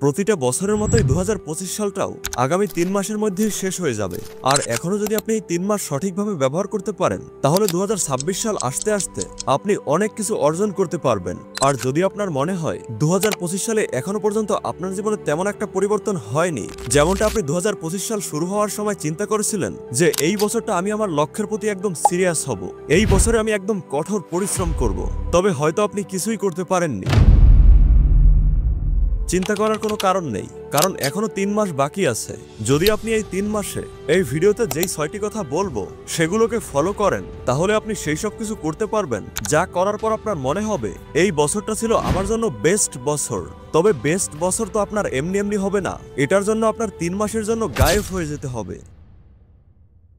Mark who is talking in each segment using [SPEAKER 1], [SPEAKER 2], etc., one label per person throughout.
[SPEAKER 1] প্রতিটা বছরের মতোই 2025 সালটাও আগামী 3 মাসের মধ্যেই শেষ হয়ে যাবে। আর এখনো যদি আপনি এই 3 মাস সঠিকভাবে ব্যবহার করতে পারেন, তাহলে 2026 সাল আসতে আসতে আপনি অনেক কিছু অর্জন করতে পারবেন। আর যদি আপনার মনে হয় 2025 সালে এখনো পর্যন্ত আপনার জীবনে তেমন একটা পরিবর্তন হয়নি, যেমনটা আপনি 2025 সাল শুরু হওয়ার সময় চিন্তা করেছিলেন যে এই বছরটা আমি আমার লক্ষ্যের প্রতি একদম সিরিয়াস হব, এই বছরে আমি একদম কঠোর পরিশ্রম করব, তবে হয়তো আপনি কিছুই করতে পারেননি। চিন্তা করার কোনো কারণ নেই, কারণ এখনো 3 মাস বাকি আছে। যদি আপনি এই 3 মাসে এই ভিডিওতে যেই 6টি কথা বলবো সেগুলোকে ফলো করেন, তাহলে আপনি সেই সব কিছু করতে পারবেন যা করার পর আপনার মনে হবে এই বছরটা ছিল আমার জন্য বেস্ট বছর। তবে বেস্ট বছর তো আপনার এমনি এমনি হবে না, এটার জন্য আপনার 3 মাসের জন্য গায়েব হয়ে যেতে হবে।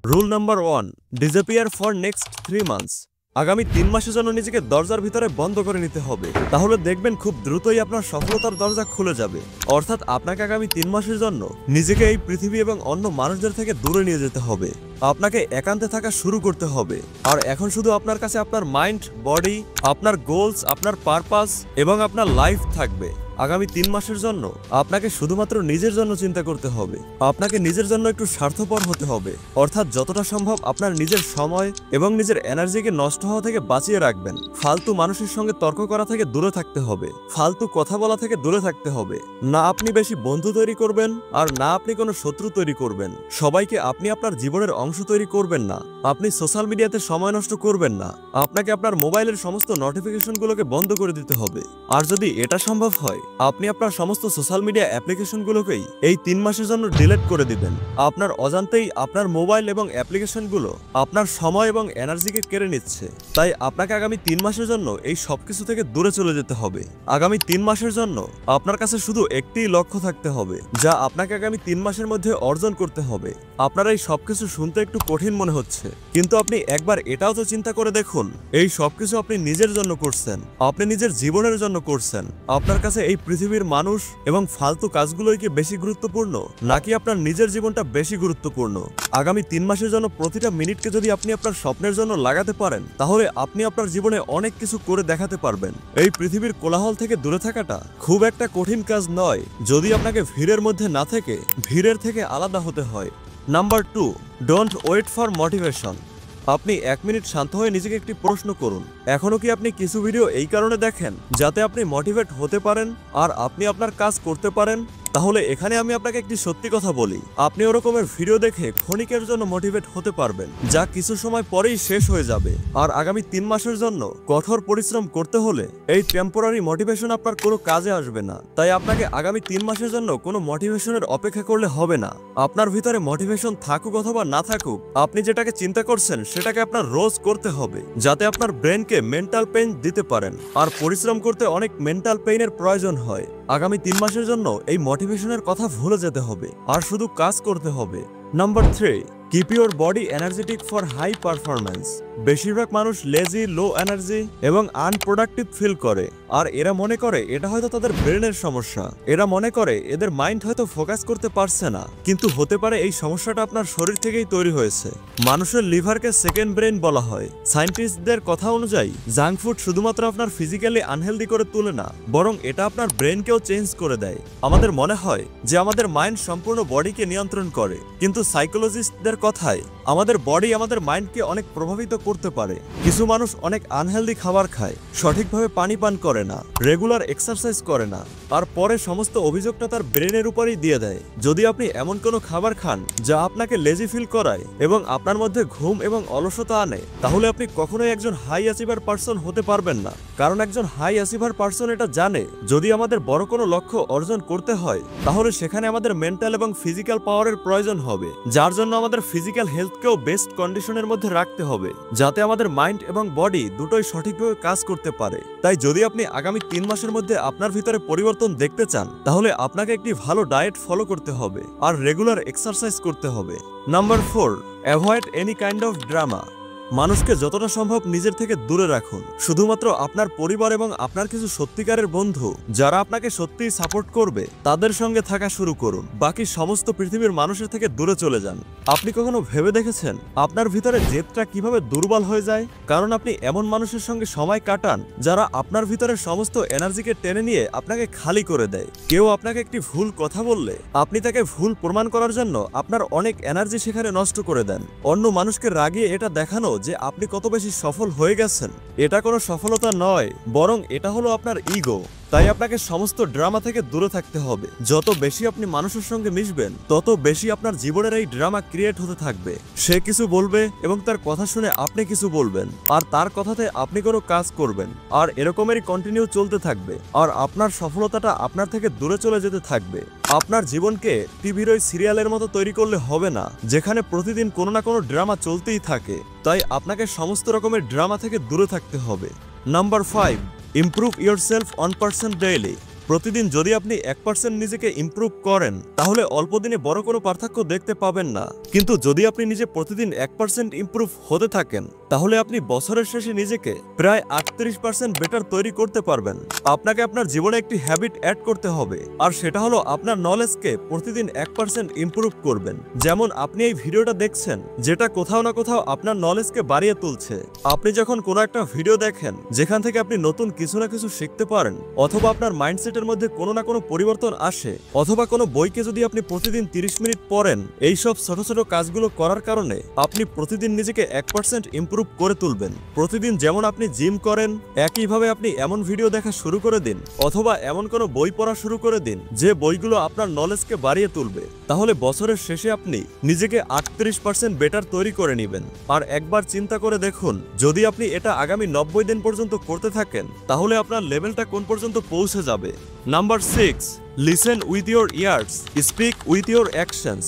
[SPEAKER 1] Rule number 1, disappear for next 3 months. আগামী 3 মাসের জন্য নিজেকে দরজার ভিতরে বন্ধ করে নিতে হবে, তাহলে দেখবেন খুব দ্রুতই আপনার সফলতার দরজা খুলে যাবে। অর্থাৎ আপনাকে আগামী 3 মাসের জন্য নিজেকে এই পৃথিবী এবং অন্য মানুষদের থেকে দূরে নিয়ে যেতে হবে। আপনাকে একান্তে থাকা শুরু করতে হবে। আর এখন শুধু আপনার কাছে আপনার মাইন্ড, বডি, আপনার গোলস, আপনার পারপাস এবং আপনার লাইফ থাকবে। আগামী 3 মাসের জন্য আপনাকে শুধুমাত্র নিজের জন্য চিন্তা করতে হবে। আপনাকে নিজের জন্য একটু স্বার্থপর হতে হবে, অর্থাৎ যতটা সম্ভব আপনার নিজের সময় এবং নিজের এনার্জিকে নষ্ট হওয়া থেকে বাঁচিয়ে রাখবেন। ফালতু মানুষের সঙ্গে তর্ক করা থেকে দূরে থাকতে হবে, ফালতু কথা বলা থেকে দূরে থাকতে হবে। না আপনি বেশি বন্ধু তৈরি করবেন, আর না আপনি কোনো শত্রু তৈরি করবেন। সবাইকে আপনি আপনার জীবনের অংশ তৈরি করবেন না। আপনি সোশ্যাল মিডিয়াতে সময় নষ্ট করবেন না। আপনাকে আপনার মোবাইলের সমস্ত নোটিফিকেশনগুলোকে বন্ধ করে দিতে হবে। আর যদি এটা সম্ভব হয়, আপনি আপনার সমস্ত সোশ্যাল মিডিয়া অ্যাপ্লিকেশনগুলোকেই এই 3 মাসের জন্য ডিলিট করে দিবেন। আপনার অজান্তেই আপনার মোবাইল এবং অ্যাপ্লিকেশনগুলো আপনার সময় এবং এনার্জিকে কেড়ে নিচ্ছে। তাই আপনাকে আগামী 3 মাসের জন্য এই সবকিছু থেকে দূরে চলে যেতে হবে। আগামী 3 মাসের জন্য আপনার কাছে শুধু একটিই লক্ষ্য থাকতে হবে, যা আপনাকে আগামী 3 মাসের মধ্যে অর্জন করতে হবে। আপনার এই সবকিছু শুনতে একটু কঠিন মনে হচ্ছে, কিন্তু আপনি একবার এটাও তো চিন্তা করে দেখুন, এই সবকিছু আপনি নিজের জন্য করছেন, আপনি নিজের জীবনের জন্য করছেন। আপনার কাছে এই পৃথিবীর মানুষ এবং ফালতু কাজগুলোই কি বেশি গুরুত্বপূর্ণ, নাকি আপনার নিজের জীবনটা বেশি গুরুত্বপূর্ণ? আগামী 3 মাসের জন্য প্রতিটা মিনিটকে যদি আপনি আপনার স্বপ্নের জন্য লাগাতে পারেন, তাহলে আপনি আপনার জীবনে অনেক কিছু করে দেখাতে পারবেন। এই পৃথিবীর কোলাহল থেকে দূরে থাকাটা খুব একটা কঠিন কাজ নয়, যদি আপনাকে ভিড়ের মধ্যে না থেকে ভিড়ের থেকে আলাদা হতে হয়। Number 2, don't wait for motivation. আপনি 1 মিনিট শান্ত হয়ে নিজেকে একটি প্রশ্ন করুন, এখনো কি আপনি কিছু ভিডিও এই কারণে দেখেন যাতে আপনি মোটিভেট হতে পারেন আর আপনি আপনার কাজ করতে পারেন? তাহলে এখানে আমি আপনাকে একটি সত্যি কথা বলি, আপনি ওরকমের ভিডিও দেখে ক্ষণিকের জন্য মোটিভেট হতে পারবেন, যা কিছু সময় পরেই শেষ হয়ে যাবে। আর আগামী 3 মাসের জন্য কঠোর পরিশ্রম করতে হলে এই টেম্পোরারি মোটিভেশন আপনার কোনো কাজে আসবে না। তাই আপনাকে আগামী 3 মাসের জন্য কোনো মোটিভেশনের অপেক্ষা করলে হবে না। আপনার ভিতরে মোটিভেশন থাকুক অথবা না থাকুক, আপনি যেটাকে চিন্তা করছেন সেটাকে আপনার রোজ করতে হবে, যাতে আপনার ব্রেনকে মেন্টাল পেইন দিতে পারেন। আর পরিশ্রম করতে অনেক মেন্টাল পেইনের প্রয়োজন হয়। আগামী 3 মাসের জন্য এই মোটিভেশনের কথা ভুলে যেতে হবে আর শুধু কাজ করতে হবে। Number 3, keep your body energetic for high performance. বেশিরভাগ মানুষ লেজি, লো এনার্জি এবং আনপ্রোডাক্টিভ ফিল করে, আর এরা মনে করে এটা হয়তো তাদের ব্রেনের সমস্যা। এরা মনে করে এদের মাইন্ড হয়তো ফোকাস করতে পারছে না, কিন্তু হতে পারে এই সমস্যাটা আপনার শরীর থেকেই তৈরি হয়েছে। মানুষের লিভারকে সেকেন্ড ব্রেন বলা হয়। সায়েন্টিস্টদের কথা অনুযায়ী জাঙ্ক ফুড শুধুমাত্র আপনার ফিজিক্যালি আনহেলদি করে তোলে না, বরং এটা আপনার ব্রেনকেও চেঞ্জ করে দেয়। আমাদের মনে হয় যে আমাদের মাইন্ড সম্পূর্ণ বডিকে নিয়ন্ত্রণ করে, কিন্তু সাইকোলজিস্টদের কথায় আমাদের বডি আমাদের মাইন্ডকে অনেক প্রভাবিত করতে পারে। কিছু মানুষ অনেক আনহেলদি খাবার খায়, সঠিকভাবে পানি পান করে না, রেগুলার এক্সারসাইজ করে না, আর পরে সমস্ত অভিযোগটা তার ব্রেনের উপরেই দিয়ে দেয়। যদি আপনি এমন কোনো খাবার খান যা আপনাকে লেজি ফিল করায় এবং আপনার মধ্যে ঘুম এবং অলসতা আনে, তাহলে আপনি কখনোই একজন হাই অ্যাচিভার পারসন হতে পারবেন না। কারণ একজন হাই অ্যাচিভার পারসন এটা জানে, যদি আমাদের বড় কোনো লক্ষ্য অর্জন করতে হয়, তাহলে সেখানে আমাদের মেন্টাল এবং ফিজিক্যাল পাওয়ারের প্রয়োজন হবে, যার জন্য আমাদের ফিজিক্যাল হেলথকেও বেস্ট কন্ডিশনের মধ্যে রাখতে হবে, যাতে আমাদের মাইন্ড এবং বডি দুটোই সঠিকভাবে কাজ করতে পারে। তাই যদি আপনি আগামী 3 মাসের মধ্যে আপনার ভিতরে পরিবর্তন দেখতে চান, তাহলে আপনাকে একটি ভালো ডায়েট ফলো করতে হবে আর রেগুলার এক্সারসাইজ করতে হবে। Number 4, avoid any kind of drama. মানুষকে যতটা সম্ভব নিজের থেকে দূরে রাখুন। শুধুমাত্র আপনার পরিবার এবং আপনার কিছু সত্যিকারের বন্ধু যারা আপনাকে সত্যিই সাপোর্ট করবে তাদের সঙ্গে থাকা শুরু করুন। বাকি সমস্ত পৃথিবীর মানুষের থেকে দূরে চলে যান। আপনি কখনো ভেবে দেখেছেন আপনার ভিতরে জেদটা কিভাবে দুর্বল হয়ে যায়? কারণ আপনি এমন মানুষের সঙ্গে সময় কাটান যারা আপনার ভিতরে সমস্ত এনার্জিকে টেনে নিয়ে আপনাকে খালি করে দেয়। কেউ আপনাকে একটি ভুল কথা বললে আপনি তাকে ভুল প্রমাণ করার জন্য আপনার অনেক এনার্জি সেখানে নষ্ট করে দেন। অন্য মানুষকে রাগিয়ে এটা দেখানো যে আপনি কত বেশি সফল হয়ে গেছেন, এটা কোনো সফলতা নয়, বরং এটা হলো আপনার ইগো। তাই আপনাকে সমস্ত ড্রামা থেকে দূরে থাকতে হবে। যত বেশি আপনি মানুষের সঙ্গে মিশবেন তত বেশি আপনার জীবনের এই ড্রামা ক্রিয়েট হতে থাকবে। সে কিছু বলবে এবং তার কথা শুনে আপনি কিছু বলবেন, আর তার কথাতে আপনি কোনো কাজ করবেন, আর এরকমেরই কন্টিনিউ চলতে থাকবে। আর আপনার সফলতাটা আপনার থেকে দূরে চলে যেতে থাকবে। আপনার জীবনকে টিভির ওই সিরিয়ালের মতো তৈরি করলে হবে না যেখানে প্রতিদিন কোনো না কোনো ড্রামা চলতেই থাকে। তাই আপনাকে সমস্ত রকমের ড্রামা থেকে দূরে থাকতে হবে। Number 5, improve yourself 1% daily. প্রতিদিন যদি আপনি 1% নিজেকে ইমপ্রুভ করেন তাহলে অল্প দিনে বড় কোনো পার্থক্য দেখতে পাবেন না। কিন্তু যদি আপনি নিজে প্রতিদিন 1% ইমপ্রুভ হতে থাকেন তাহলে আপনি বছরের শেষে নিজেকে প্রায় 38% বেটার তৈরি করতে পারবেন। আপনাকে আপনার জীবনে একটি হ্যাবিট অ্যাড করতে হবে, আর সেটা হলো আপনার নলেজকে প্রতিদিন 1% ইমপ্রুভ করবেন। যেমন আপনি এই ভিডিওটা দেখছেন, যেটা কোথাও না কোথাও আপনার নলেজকে বাড়িয়ে তুলছে। আপনি যখন কোনো একটা ভিডিও দেখেন যেখান থেকে আপনি নতুন কিছু না কিছু শিখতে পারেন, অথবা আপনার মাইন্ডসেট মধ্যে কোনো না কোনো পরিবর্তন আসে, অথবা কোনো বইকে যদি আপনি প্রতিদিন 30 মিনিট পড়েন, এই সব ছোট ছোট কাজগুলো করার কারণে আপনি প্রতিদিন নিজেকে 1% ইমপ্রুভ করে তুলবেন। প্রতিদিন যেমন আপনি জিম করেন, একইভাবে আপনি এমন ভিডিও দেখা শুরু করে দিন, অথবা এমন কোনো বই পড়া শুরু করে দিন যে বইগুলো আপনার নলেজকে বাড়িয়ে তুলবে। তাহলে বছরের শেষে আপনি নিজেকে 38% বেটার তৈরি করে নেবেন। আর একবার চিন্তা করে দেখুন, যদি আপনি এটা আগামী 90 দিন পর্যন্ত করতে থাকেন তাহলে আপনার লেভেলটা কোন পর্যন্ত পৌঁছে যাবে। Number 6, listen with your years, speak with your actions.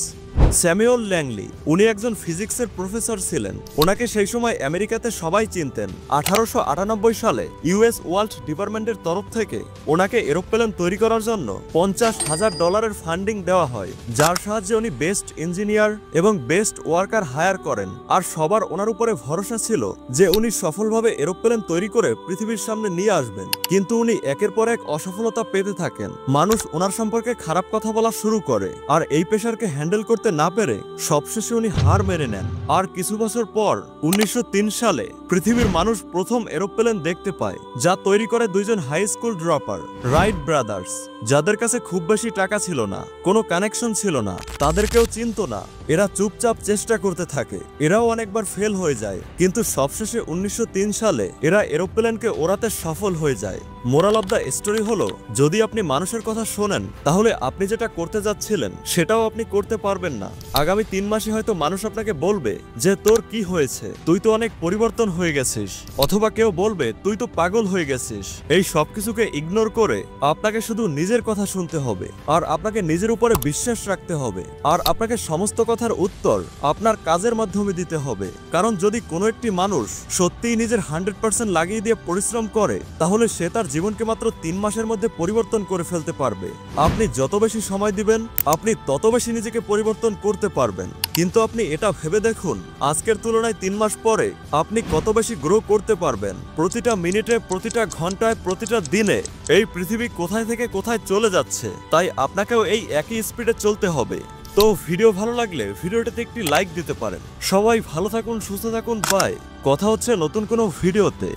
[SPEAKER 1] Samuel Langley উনি একজন ফিজিক্সের প্রফেসর ছিলেন। ওনাকে সেই সময় আমেরিকাতে সবাই চিনতেন। 1898 সালে ইউএস ওয়ার্ল্ড ডিপার্টমেন্টের তরফ থেকে ওনাকে এরোপ্লেন তৈরি করার জন্য $50,000 ফান্ডিং দেওয়া হয়, যার সাহায্যে উনি বেস্ট ইঞ্জিনিয়ার এবং বেস্ট ওয়ার্কার হায়ার করেন। আর সবার ওনার উপরে ভরসা ছিল যে উনি সফলভাবে এরোপ্লেন তৈরি করে পৃথিবীর সামনে নিয়ে আসবেন। কিন্তু উনি একের পর এক অসফলতা পেতে থাকেন। মানুষ ওনার সম্পর্কে খারাপ কথা বলা শুরু করে, আর এই প্রেশারকে হ্যান্ডেল করতে না পেরে সবশেষে উনি হার মেনে নেন। আর কিছু বছর পর 1903 সালে পৃথিবীর মানুষ প্রথম এরোপ্লেন দেখতে পায়, যা তৈরি করে দুইজন high school dropper, Wright brothers, যাদের কাছে খুব বেশি টাকা ছিল না, কোনো কানেকশন ছিল না, তাদের কেউ চিনতো না। এরা চুপচাপ চেষ্টা করতে থাকে। এরাও অনেকবার ফেল হয়ে যায়, কিন্তু সবশেষে 1903 সালে এরা এরোপ্লেনকে ওড়াতে সফল হয়ে যায়। মোরাল অফ দ্য স্টোরি হলো, যদি আপনি মানুষের কথা শোনেন তাহলে আপনি যেটা করতে যাচ্ছিলেন সেটাও আপনি করতে পারবেন না। আগামী 3 মাসে হয়তো মানুষ আপনাকে বলবে যে তোর কি হয়েছে, তুই তো অনেক পরিবর্তন হয়ে গেছিস, অথবা কেউ বলবে তুই তো পাগল হয়ে গেছিস। এই সবকিছুকে ইগনোর করে আপনাকে শুধু নিজের কথা শুনতে হবে, আর আপনাকে নিজের উপরে বিশ্বাস রাখতে হবে, আর আপনাকে সমস্ত কথার উত্তর আপনার কাজের মাধ্যমে দিতে হবে। কারণ যদি কোনো একটি মানুষ সত্যিই নিজের 100% লাগিয়ে দিয়ে পরিশ্রম করে তাহলে সে তার জীবনকে মাত্র 3 মাসের মধ্যে পরিবর্তন করে ফেলতে পারবে। আপনি যত বেশি সময় দিবেন আপনি তত বেশি নিজেকে পরিবর্তন করতে পারবেন। কিন্তু আপনি এটা ভেবে দেখুন, আজকের তুলনায় 3 মাস পরে আপনি কত বেশি গ্রো করতে পারবেন। প্রতিটা মিনিটে, প্রতিটা ঘন্টায়, প্রতিটা দিনে এই পৃথিবী কোথায় থেকে কোথায় চলে যাচ্ছে, তাই আপনাকেও এই একই স্পিডে চলতে হবে। তো ভিডিও ভালো লাগলে ভিডিওটাতে একটি লাইক দিতে পারেন। সবাই ভালো থাকুন, সুস্থ থাকুন, বাই। কথা হচ্ছে নতুন কোনো ভিডিওতে।